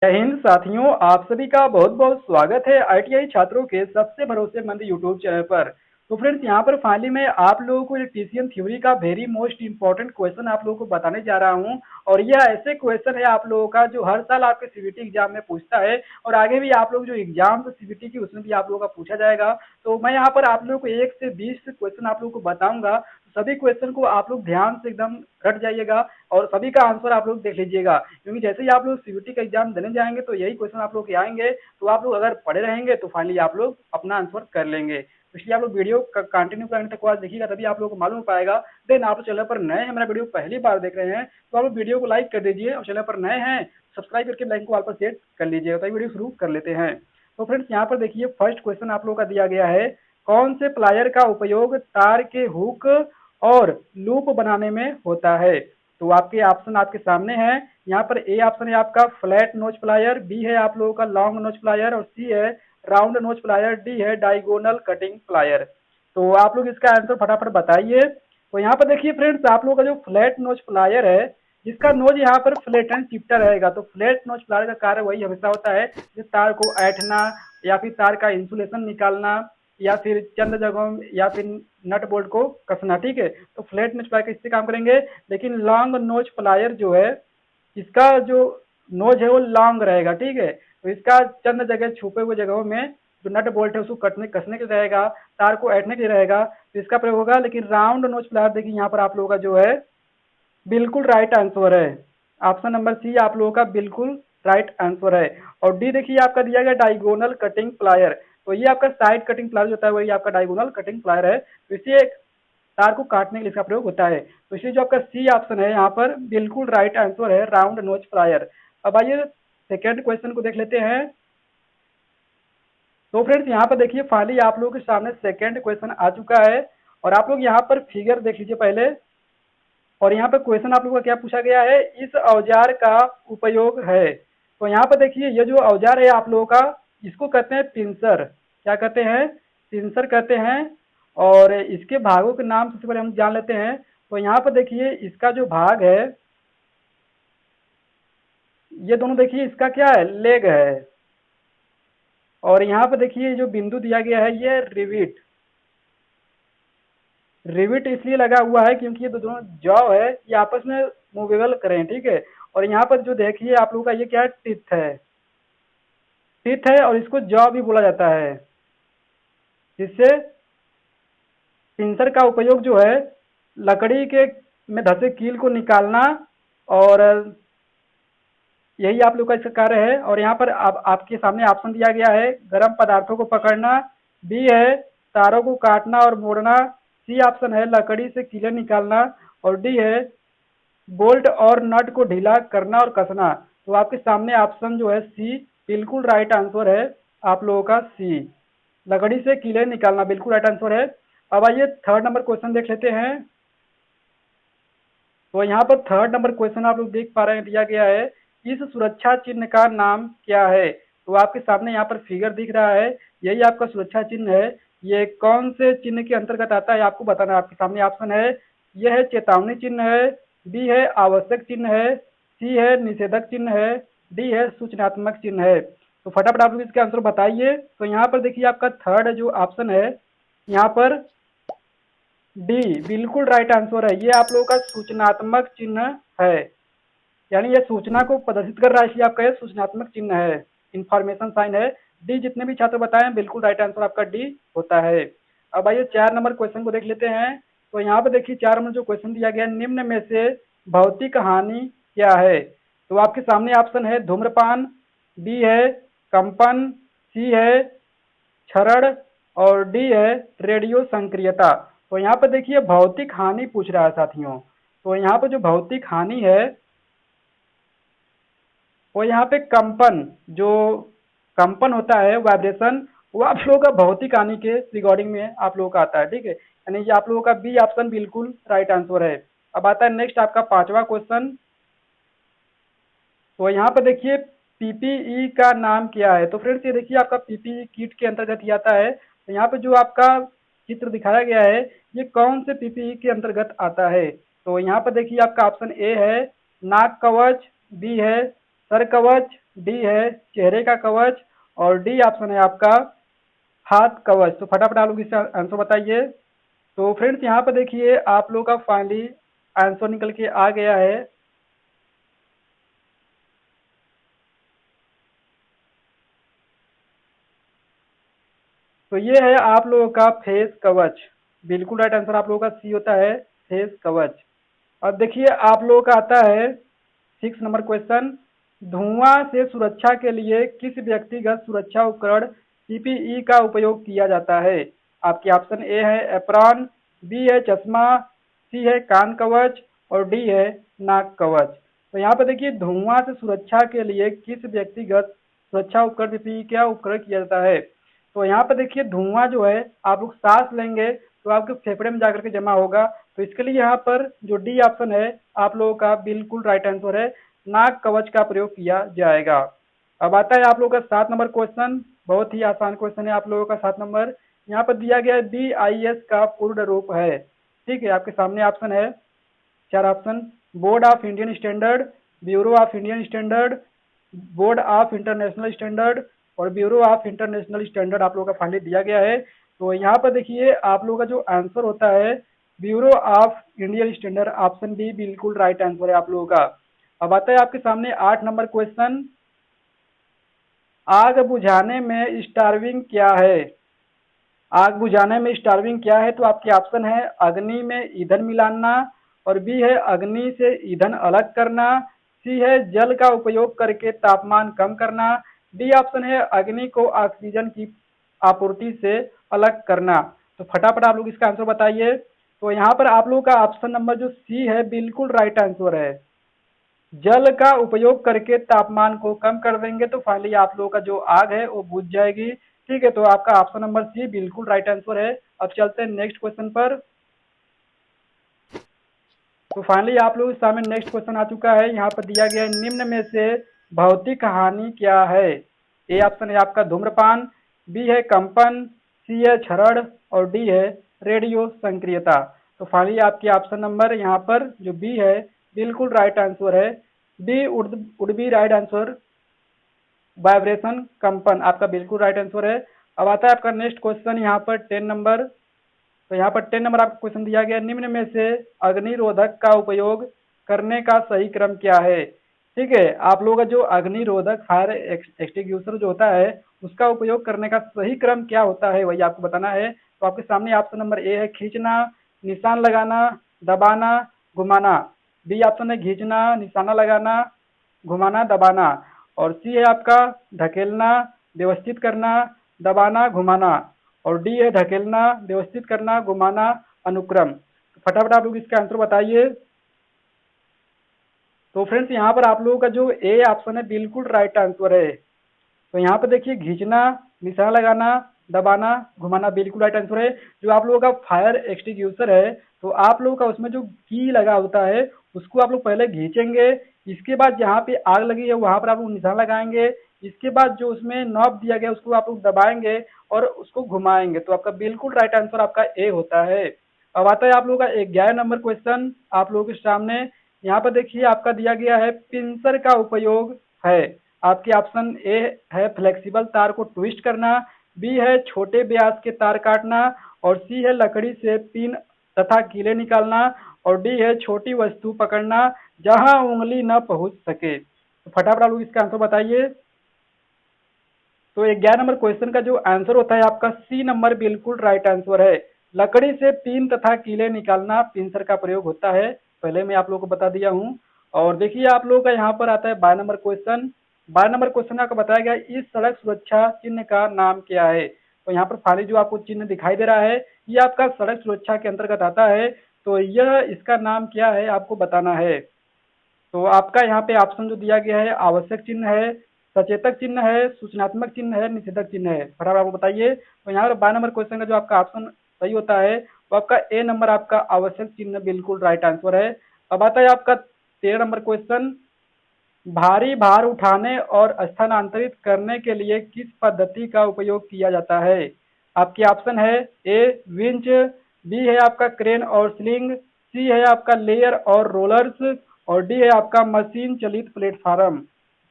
जय हिंद साथियों, आप सभी का बहुत बहुत स्वागत है आईटीआई छात्रों के सबसे भरोसेमंद यूट्यूब चैनल पर। तो फ्रेंड्स, यहाँ पर फाइनली मैं आप लोगों को टीसीएम थ्योरी का वेरी मोस्ट इंपॉर्टेंट क्वेश्चन आप लोगों को बताने जा रहा हूँ। और यह ऐसे क्वेश्चन है आप लोगों का जो हर साल आपके सीबीटी एग्जाम में पूछता है, और आगे भी आप लोग जो एग्जाम सीबीटी की उसमें भी आप लोगों का पूछा जाएगा। तो मैं यहाँ पर आप लोगों को 1 से 20 क्वेश्चन आप लोगों को बताऊंगा। सभी क्वेश्चन को आप लोग ध्यान से एकदम रट जाइएगा और सभी का आंसर आप लोग देख लीजिएगा, क्योंकि जैसे ही आप लोग सीयूटी का एग्जाम देने जाएंगे तो यही क्वेश्चन आप लोग के आएंगे। तो आप लोग अगर पढ़े रहेंगे तो फाइनली आप लोग अपना आंसर कर लेंगे। तो इसलिए आप लोग वीडियो कंटिन्यू करने तक आज देखिएगा, तभी आप लोगों को मालूम हो पाएगा। देन आप चैनल पर नए हैं, मेरा वीडियो पहली बार देख रहे हैं तो आप लोग वीडियो को लाइक कर दीजिए, और चैनल पर नए हैं सब्सक्राइब करके लाइक को ऑल पर सेट कर लीजिए। तो वीडियो शुरू कर लेते हैं। तो फ्रेंड्स, यहाँ पर देखिए फर्स्ट क्वेश्चन आप लोगों का दिया गया है, कौन से प्लायर का उपयोग तार के हुक और लूप बनाने में होता है। तो आपके ऑप्शन आपके सामने हैं। यहाँ पर ए ऑप्शन है आपका फ्लैट नोच प्लायर, बी है आप लोगों का लॉन्ग नोच प्लायर, और सी है राउंड नोच प्लायर, डी है डायगोनल कटिंग प्लायर। तो आप लोग इसका आंसर फटाफट बताइए। तो यहाँ पर देखिए फ्रेंड्स, आप लोगों का जो फ्लैट नोच प्लायर है, जिसका नोज यहाँ पर फ्लैट एंड चिपटा रहेगा। तो फ्लैट नोच प्लायर का कार्य वही हमेशा होता है, जिस तार को ऐंठना या फिर तार का इंसुलेशन निकालना या फिर चंद जगहों या फिर नट बोल्ट को कसना। ठीक है, तो फ्लैट नोच प्लायर इससे काम करेंगे। लेकिन लॉन्ग नोच प्लायर जो है, इसका जो नोज है वो लॉन्ग रहेगा। ठीक है, तो इसका चंद जगह छुपे हुए जगहों में जो नट बोल्ट है उसको कटने कसने के लिए रहेगा, तार को ऐंठने के लिए रहेगा, तो इसका प्रयोग होगा। लेकिन राउंड नोच प्लायर देखिए यहाँ पर आप लोगों का जो है बिल्कुल राइट आंसर है। ऑप्शन नंबर सी आप लोगों का बिल्कुल राइट आंसर है। और डी देखिए आपका दिया गया डायगोनल कटिंग प्लायर। तो ये आपका साइड कटिंग प्लायर होता है, वही आपका डायगोनल कटिंग प्लायर है। तो इसे तार को काटने के लिए इसका प्रयोग होता है। तो इसलिए जो आपका सी ऑप्शन है यहाँ पर बिल्कुल राइट आंसर है, राउंड नोच प्लायर। अब आइए सेकेंड क्वेश्चन को देख लेते हैं। तो फ्रेंड्स, यहाँ पर देखिए फाइनली आप लोगों के सामने सेकेंड क्वेश्चन आ चुका है, और आप लोग यहाँ पर फिगर देख लीजिए पहले। और यहाँ पर क्वेश्चन आप लोगों का क्या पूछा गया है, इस औजार का उपयोग है। तो यहाँ पर देखिए ये जो औजार है आप लोगों का, इसको कहते हैं पिंसर। क्या कहते हैं? पिंसर कहते हैं। और इसके भागों के नाम सबसे पहले हम जान लेते हैं। तो यहाँ पर देखिए इसका जो भाग है, ये दोनों देखिए इसका क्या है, लेग है। और यहाँ पर देखिए जो बिंदु दिया गया है ये रिविट। रिविट इसलिए लगा हुआ है क्योंकि ये दोनों जॉ है, ये आपस में मूवेबल करें। ठीक है, और यहाँ पर जो देखिए आप लोगों का ये क्या है, टिथ है। टिथ है और इसको जॉ भी बोला जाता है, जिससे पिंसर का उपयोग जो है लकड़ी के में धसे कील को निकालना, और यही आप लोग का इसका कार्य है। और यहाँ पर आपके सामने ऑप्शन दिया गया है, गर्म पदार्थों को पकड़ना, बी है तारों को काटना और मोड़ना, सी ऑप्शन है लकड़ी से कीले निकालना, और डी है बोल्ट और नट को ढीला करना और कसना। तो आपके सामने ऑप्शन जो है सी बिल्कुल राइट आंसर है, आप लोगों का सी लकड़ी से कीले निकालना बिल्कुल राइट आंसर है। अब आइए थर्ड नंबर क्वेश्चन देख लेते हैं। तो यहाँ पर थर्ड नंबर क्वेश्चन आप लोग देख पा रहे हैं, दिया गया है, इस सुरक्षा चिन्ह का नाम क्या है। तो आपके सामने यहाँ पर फिगर दिख रहा है, यही आपका सुरक्षा चिन्ह है। ये कौन से चिन्ह के अंतर्गत आता है आपको बताना है। आपके सामने ऑप्शन है, यह है चेतावनी चिन्ह है, बी है आवश्यक चिन्ह है, सी है निषेधक चिन्ह है, डी है सूचनात्मक चिन्ह है। तो फटाफट आप लोग इसके आंसर बताइए। तो यहाँ पर देखिए आपका थर्ड जो ऑप्शन है यहाँ पर डी बिल्कुल राइट आंसर है। ये आप लोगों का सूचनात्मक चिन्ह है, यानी ये सूचना को प्रदर्शित कर रहा है, इसलिए आपका ये सूचनात्मक चिन्ह है, इंफॉर्मेशन साइन है। डी जितने भी छात्र बताएं बिल्कुल राइट आंसर आपका डी होता है। अब आइए 4 नंबर क्वेश्चन को देख लेते हैं। तो यहाँ पे देखिए 4 नंबर जो क्वेश्चन दिया गया है, निम्न में से भौतिक हानि क्या है। तो आपके सामने ऑप्शन है धूम्रपान, बी है कंपन, सी है क्षरण, और डी है रेडियो संक्रियता। तो यहाँ पर देखिए भौतिक हानि पूछ रहा है साथियों। तो यहाँ पर जो भौतिक हानि है वो यहाँ पे कंपन, जो कंपन होता है वाइब्रेशन, वो आप लोगों का भौतिक हानि के रिगार्डिंग में आप लोगों का आता है। ठीक है, यानी ये आप लोगों का बी ऑप्शन बिल्कुल राइट आंसर है। अब आता है नेक्स्ट आपका पांचवा क्वेश्चन। तो यहाँ पर देखिए पीपीई का नाम क्या है। तो फ्रेंड्स ये देखिए आपका पीपीई किट के अंतर्गत ही आता है। तो यहाँ पे जो आपका चित्र दिखाया गया है, ये कौन से पीपीई के अंतर्गत आता है। तो यहाँ पर देखिए आपका ऑप्शन ए है नाक कवच, बी है सर कवच, डी है चेहरे का कवच, और डी ऑप्शन है आपका हाथ कवच। तो फटाफट आप लोग इसका आंसर बताइए। तो फ्रेंड्स यहाँ पर देखिए आप लोग का फाइनली आंसर निकल के आ गया है। तो ये है आप लोगों का फेस कवच। बिल्कुल राइट आंसर आप लोगों का सी होता है, फेस कवच। अब देखिए आप लोगों का आता है 6 नंबर क्वेश्चन। धुआं से सुरक्षा के लिए किस व्यक्तिगत सुरक्षा उपकरण पीपीई का उपयोग किया जाता है? आपके ऑप्शन ए है एप्रॉन, बी है चश्मा, सी है कान कवच, और डी है नाक कवच। तो यहाँ पर देखिए धुआं से सुरक्षा के लिए किस व्यक्तिगत सुरक्षा उपकरण पीपीई का उपकरण किया जाता है? तो यहाँ पर देखिए धुआं जो है आप लोग सांस लेंगे तो आपके फेफड़े में जाकर के जमा होगा। तो इसके लिए यहाँ पर जो डी ऑप्शन है आप लोगों का बिल्कुल राइट आंसर है, नाक कवच का प्रयोग किया जाएगा। अब आता है आप लोगों का 7 नंबर क्वेश्चन। बहुत ही आसान क्वेश्चन है आप लोगों का 7 नंबर। यहाँ पर दिया गया BIS का पूर्ण रूप है। ठीक है, आपके सामने ऑप्शन है, 4 option. Board of Indian standard, bureau of Indian standard, board of international standard, और ब्यूरो ऑफ इंटरनेशनल स्टैंडर्ड आप लोगों का फाइनली दिया गया है। तो यहाँ पर देखिए आप लोगों का जो आंसर होता है Bureau of Indian Standard, option B बिल्कुल राइट आंसर है आप लोगों का। अब आता है आपके सामने 8 नंबर क्वेश्चन। आग बुझाने में स्टार्विंग क्या है? आग बुझाने में स्टार्विंग क्या है? तो आपके ऑप्शन है अग्नि में ईंधन मिलाना, और बी है अग्नि से ईंधन अलग करना, सी है जल का उपयोग करके तापमान कम करना, डी ऑप्शन है अग्नि को ऑक्सीजन की आपूर्ति से अलग करना। तो फटाफट आप लोग इसका आंसर बताइए। तो यहाँ पर आप लोगों का ऑप्शन नंबर जो सी है बिल्कुल राइट आंसर है। जल का उपयोग करके तापमान को कम कर देंगे तो फाइनली आप लोगों का जो आग है वो बुझ जाएगी। ठीक है, तो आपका ऑप्शन नंबर सी बिल्कुल राइट आंसर है। अब चलते हैं नेक्स्ट क्वेश्चन पर। तो फाइनली आप लोगों के सामने नेक्स्ट क्वेश्चन आ चुका है। यहाँ पर दिया गया है निम्न में से भौतिक हानि क्या है? ए ऑप्शन है आपका धूम्रपान, बी है कंपन, सी है क्षरण, और डी है रेडियो संक्रियता। तो फाइनली आपके ऑप्शन नंबर यहाँ पर जो बी है बिल्कुल राइट आंसर है। B would be right answer, vibration कंपन आपका बिल्कुल राइट आंसर है। अब आता है आपका नेक्स्ट क्वेश्चन यहाँ पर 10 नंबर। तो यहाँ पर 10 नंबर आपको क्वेश्चन दिया गया, निम्न में से अग्निरोधक का उपयोग करने का सही क्रम क्या है? ठीक है, आप लोगों का जो अग्निरोधक फायर एक्सटिंग्विशर जो होता है उसका उपयोग करने का सही क्रम क्या होता है वही आपको बताना है। तो आपके सामने ऑप्शन नंबर ए है खींचना, निशान लगाना, दबाना, घुमाना। बी ऑप्शन है खींचना, निशाना लगाना, घुमाना, दबाना, और सी है आपका धकेलना, व्यवस्थित करना, दबाना, घुमाना, और डी है धकेलना, व्यवस्थित करना, घुमाना, अनुक्रम। तो फटाफट आप लोग इसका आंसर बताइए। तो फ्रेंड्स यहाँ पर आप लोगों का जो ए ऑप्शन है बिल्कुल राइट आंसर है। तो यहाँ पर देखिए खींचना, निशाना लगाना, दबाना, घुमाना बिल्कुल राइट आंसर है। जो आप लोगों का फायर एक्सटिंग्विशर है तो आप लोगों का उसमें जो की लगा होता है उसको आप लोग पहले खींचेंगे, इसके बाद जहाँ पे आग लगी है वहां पर आप लोग निशान लगाएंगे, इसके बाद जो उसमें नॉब दिया गया उसको आप लोग दबाएंगे और उसको घुमाएंगे। तो आपका बिल्कुल राइट आंसर आपका ए होता है। अब आता है आप लोगों का 11 नंबर क्वेश्चन आप लोगों के सामने। यहाँ पर देखिए आपका दिया गया है पिंसर का उपयोग है। आपके ऑप्शन ए है फ्लेक्सिबल तार को ट्विस्ट करना, बी है छोटे व्यास के तार काटना, और सी है लकड़ी से पिन तथा कीले निकालना, और डी है छोटी वस्तु पकड़ना जहां उंगली न पहुंच सके। तो फटाफट आप लोग इसका आंसर बताइए। तो 11 नंबर क्वेश्चन का जो आंसर होता है आपका सी नंबर बिल्कुल राइट आंसर है। लकड़ी से पिन तथा कीले निकालना पिंसर का प्रयोग होता है, पहले मैं आप लोगों को बता दिया हूँ। और देखिए आप लोगों का यहाँ पर आता है 12 नंबर क्वेश्चन। 12 नंबर क्वेश्चन आपको बताया गया इस सड़क सुरक्षा चिन्ह का नाम क्या है? तो यहाँ पर खाली जो आपको चिन्ह दिखाई दे रहा है ये आपका सड़क सुरक्षा के अंतर्गत आता है। तो यह इसका नाम क्या है आपको बताना है। तो आपका यहाँ पे ऑप्शन जो दिया गया है आवश्यक चिन्ह है, सचेतक चिन्ह है, सूचनात्मक चिन्ह है, निषेधक चिन्ह है। फटाफट आपको बताइए। तो यहाँ पर 12 नंबर क्वेश्चन का जो आपका ऑप्शन सही होता है वो आपका ए नंबर आपका आवश्यक चिन्ह बिल्कुल राइट आंसर है। अब आता है आपका 13 नंबर क्वेश्चन। भारी भार उठाने और स्थानांतरित करने के लिए किस पद्धति का उपयोग किया जाता है? आपके ऑप्शन है ए विंच, बी है आपका क्रेन और स्लिंग, सी है आपका लेयर और रोलर्स, और डी है आपका मशीन चलित प्लेटफार्म।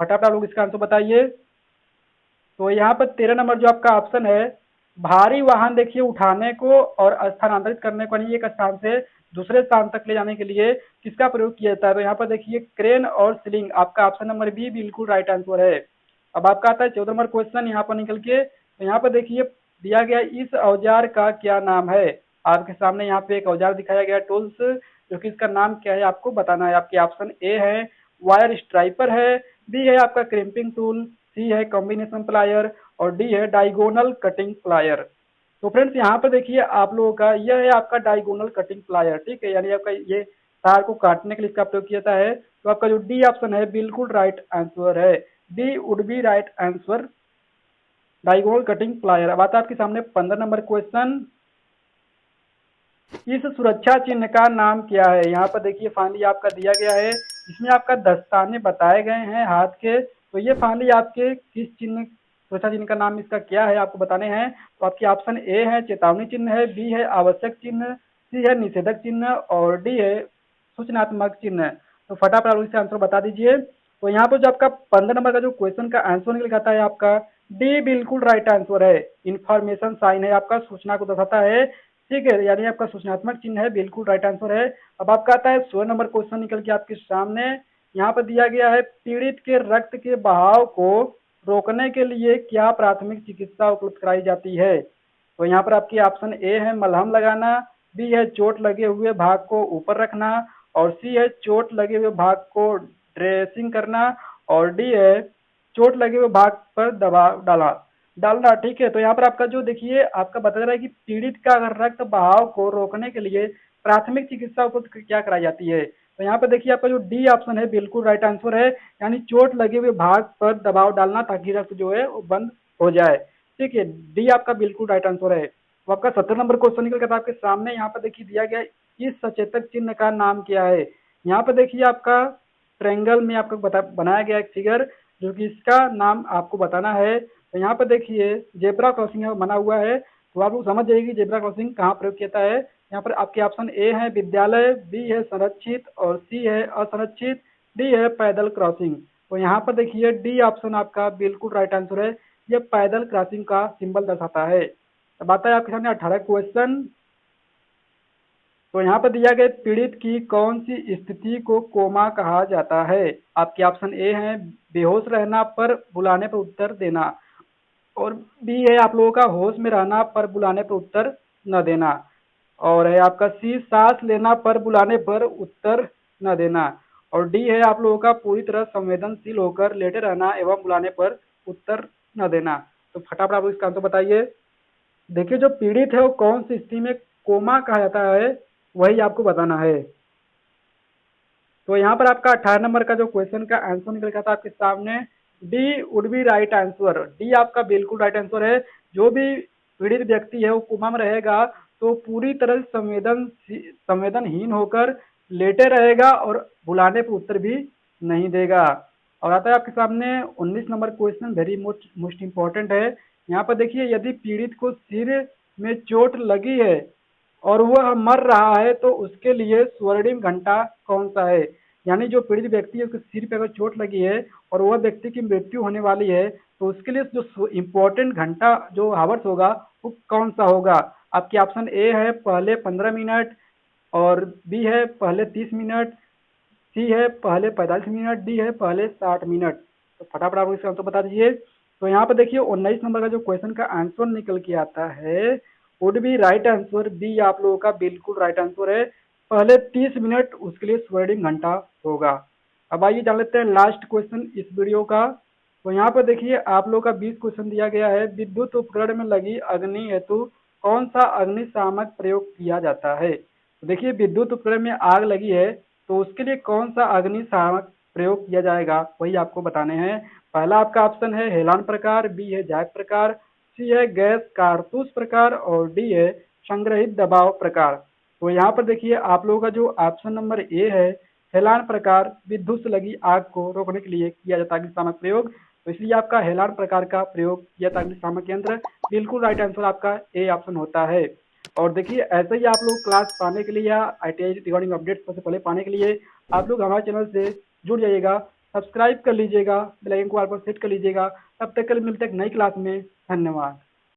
फटाफट आप लोग इसका आंसर बताइए। तो यहाँ पर 13 नंबर जो आपका ऑप्शन है, भारी वाहन देखिए उठाने को और स्थानांतरित करने को, यानी एक स्थान से दूसरे स्थान तक ले जाने के लिए किसका प्रयोग किया जाता है? तो यहाँ पर देखिए क्रेन और स्लिंग, आपका ऑप्शन नंबर बी बिल्कुल राइट आंसर है। अब आपका आता है 14 नंबर क्वेश्चन यहाँ पर निकल के। तो यहाँ पर देखिए दिया गया इस औजार का क्या नाम है? आपके सामने यहाँ पे एक औजार दिखाया गया टूल्स, जो कि इसका नाम क्या है आपको बताना है। आपके ऑप्शन ए है वायर स्ट्राइपर है, बी है आपका क्रिम्पिंग टूल, सी है कॉम्बिनेशन प्लायर और डी है डायगोनल कटिंग प्लायर। तो फ्रेंड्स यहाँ पर देखिए आप लोगों का यह है आपका डायगोनल कटिंग प्लायर, ठीक है, यानी आपका ये तार को काटने के लिए इसका प्रयोग किया जाता है। तो आपका जो डी ऑप्शन है बिल्कुल राइट आंसर है, D would be right answer, diagonal cutting plier. अब आता है आपके सामने 15 नंबर क्वेश्चन, इस सुरक्षा चिन्ह का नाम क्या है? यहाँ पर देखिए फाइनली आपका दिया गया है, इसमें आपका दस्ताने बताए गए हैं हाथ के। तो ये फाइनली आपके किस चिन्ह, सुरक्षा चिन्ह का नाम इसका क्या है आपको बताने हैं। तो आपके ऑप्शन ए है चेतावनी चिन्ह है, बी है आवश्यक चिन्ह, सी है निषेधक चिन्ह और डी है सूचनात्मक चिन्ह। तो फटाफट आप इसका आंसर बता दीजिए। तो यहाँ पर जो आपका 15 नंबर का जो क्वेश्चन का आंसर निकल आता है आपका डी बिल्कुल राइट आंसर है, इंफॉर्मेशन साइन है आपका, सूचना को दर्शाता है, ठीक है, यानी आपका सूचनात्मक चिन्ह है, बिल्कुल राइट आंसर है। अब आपका आता है 16 नंबर क्वेश्चन निकल के आपके सामने। यहाँ पर दिया गया है पीड़ित के रक्त के बहाव को रोकने के लिए क्या प्राथमिक चिकित्सा उपलब्ध कराई जाती है? तो यहाँ पर आपकी ऑप्शन ए है मलहम लगाना, बी है चोट लगे हुए भाग को ऊपर रखना और सी है चोट लगे हुए भाग को ड्रेसिंग करना और डी है चोट लगे हुए भाग पर दबाव डालना, ठीक है। तो यहाँ पर आपका जो देखिए आपका बता रहा है कि पीड़ित का रक्त बहाव को रोकने के लिए प्राथमिक चिकित्सा उपलब्ध क्या कराई जाती है? तो यहाँ पर देखिए आपका जो डी ऑप्शन है बिल्कुल राइट आंसर है, यानी चोट लगे हुए भाग पर दबाव डालना ताकि रक्त जो है वो बंद हो जाए, ठीक है, डी आपका बिल्कुल राइट आंसर है। तो आपका 17 नंबर क्वेश्चन निकल कर आपके सामने, यहाँ पर देखिए दिया गया इस सचेतक चिन्ह का नाम क्या है? यहाँ पर देखिए आपका ट्रेंगल में आपको बनाया गया एक फिगर, जो कि इसका नाम आपको बताना है। तो यहाँ पर देखिए जेब्रा क्रॉसिंग बना हुआ है, तो आप लोग समझ जाइए कि जेब्रा क्रॉसिंग कहाँ प्रयोग किया जाता है। यहाँ पर आपके ऑप्शन ए है विद्यालय, बी है संरक्षित और सी है असंरक्षित, डी है पैदल क्रॉसिंग। तो यहाँ पर देखिए डी ऑप्शन आपका बिल्कुल राइट आंसर है, यह पैदल क्रॉसिंग का सिंबल दर्शाता है। अब आता है आपके सामने 18 क्वेश्चन। तो यहाँ पर दिया गया पीड़ित की कौन सी स्थिति को कोमा कहा जाता है? आपके ऑप्शन ए है बेहोश रहना पर बुलाने पर उत्तर देना और बी है आप लोगों का होश में रहना पर बुलाने पर उत्तर न देना और है आपका सी सांस लेना पर बुलाने पर उत्तर न देना और डी है आप लोगों का पूरी तरह संवेदनशील होकर लेटे रहना एवं बुलाने पर उत्तर न देना। तो फटाफट आप इसका आंसर बताइए। देखिए जो पीड़ित है वो कौन सी स्थिति में कोमा कहा जाता है वही आपको बताना है। तो यहाँ पर आपका 18 नंबर का जो क्वेश्चन का आंसर निकल गया था आपके सामने, D would be right answer, D आपका बिल्कुल राइट आंसर है। जो भी पीड़ित व्यक्ति है वो कोमा में रहेगा तो पूरी तरह संवेदनहीन होकर लेटे रहेगा और बुलाने पर उत्तर भी नहीं देगा। और आता है आपके सामने 19 number question, very most important है। यहाँ पर देखिए यदि पीड़ित को सिर में चोट लगी है और वह मर रहा है तो उसके लिए स्वर्णिम घंटा कौन सा है? यानी जो पीड़ित व्यक्ति है उसके सिर पे अगर चोट लगी है और वह व्यक्ति की मृत्यु होने वाली है तो उसके लिए जो इम्पोर्टेंट घंटा जो हावर्स होगा वो कौन सा होगा? आपके ऑप्शन ए है पहले 15 मिनट और बी है पहले 30 मिनट, सी है पहले 45 मिनट, डी है पहले 60 मिनट। तो फटाफट आप इसका आंसर बता दीजिए। तो यहाँ पर देखिए 19 नंबर का जो क्वेश्चन का आंसर निकल के आता है would be right answer, B आप लोगों का बिल्कुल राइट आंसर है, पहले 30 मिनट उसके लिए स्वर्णिम घंटा होगा। अब आइए जान लेते हैं लास्ट क्वेश्चन इस वीडियो का। तो यहाँ पर देखिए आप लोगों का 20 क्वेश्चन दिया गया है, विद्युत उपकरण में लगी अग्नि हेतु कौन सा अग्निशामक प्रयोग किया जाता है? तो देखिए विद्युत उपकरण में आग लगी है तो उसके लिए कौन सा अग्निशामक प्रयोग किया जाएगा वही आपको बताने हैं। पहला आपका ऑप्शन है हेलान प्रकार, बी है जैक प्रकार, सी है गैस कारतूस प्रकार और डी है संग्रहित दबाव प्रकार। तो यहाँ पर देखिए आप लोगों का जो ऑप्शन नंबर ए है हेलान प्रकार, विद्युत से लगी आग को रोकने के लिए किया जाता है अग्निशामक प्रयोग, तो इसलिए आपका हेलान प्रकार का प्रयोग किया था अग्निशामक यंत्र, बिल्कुल राइट आंसर आपका ए ऑप्शन होता है। और देखिए ऐसे ही आप लोग क्लास पाने के लिए या ITI रिगार्डिंग अपडेट सबसे पहले पाने के लिए आप लोग हमारे चैनल से जुड़ जाइएगा। सब्सक्राइब कर लीजिएगा, बेल आइकन को ऑल पर सेट कर लीजिएगा। तब तक के लिए मिलते हैं एक नई क्लास में। धन्यवाद।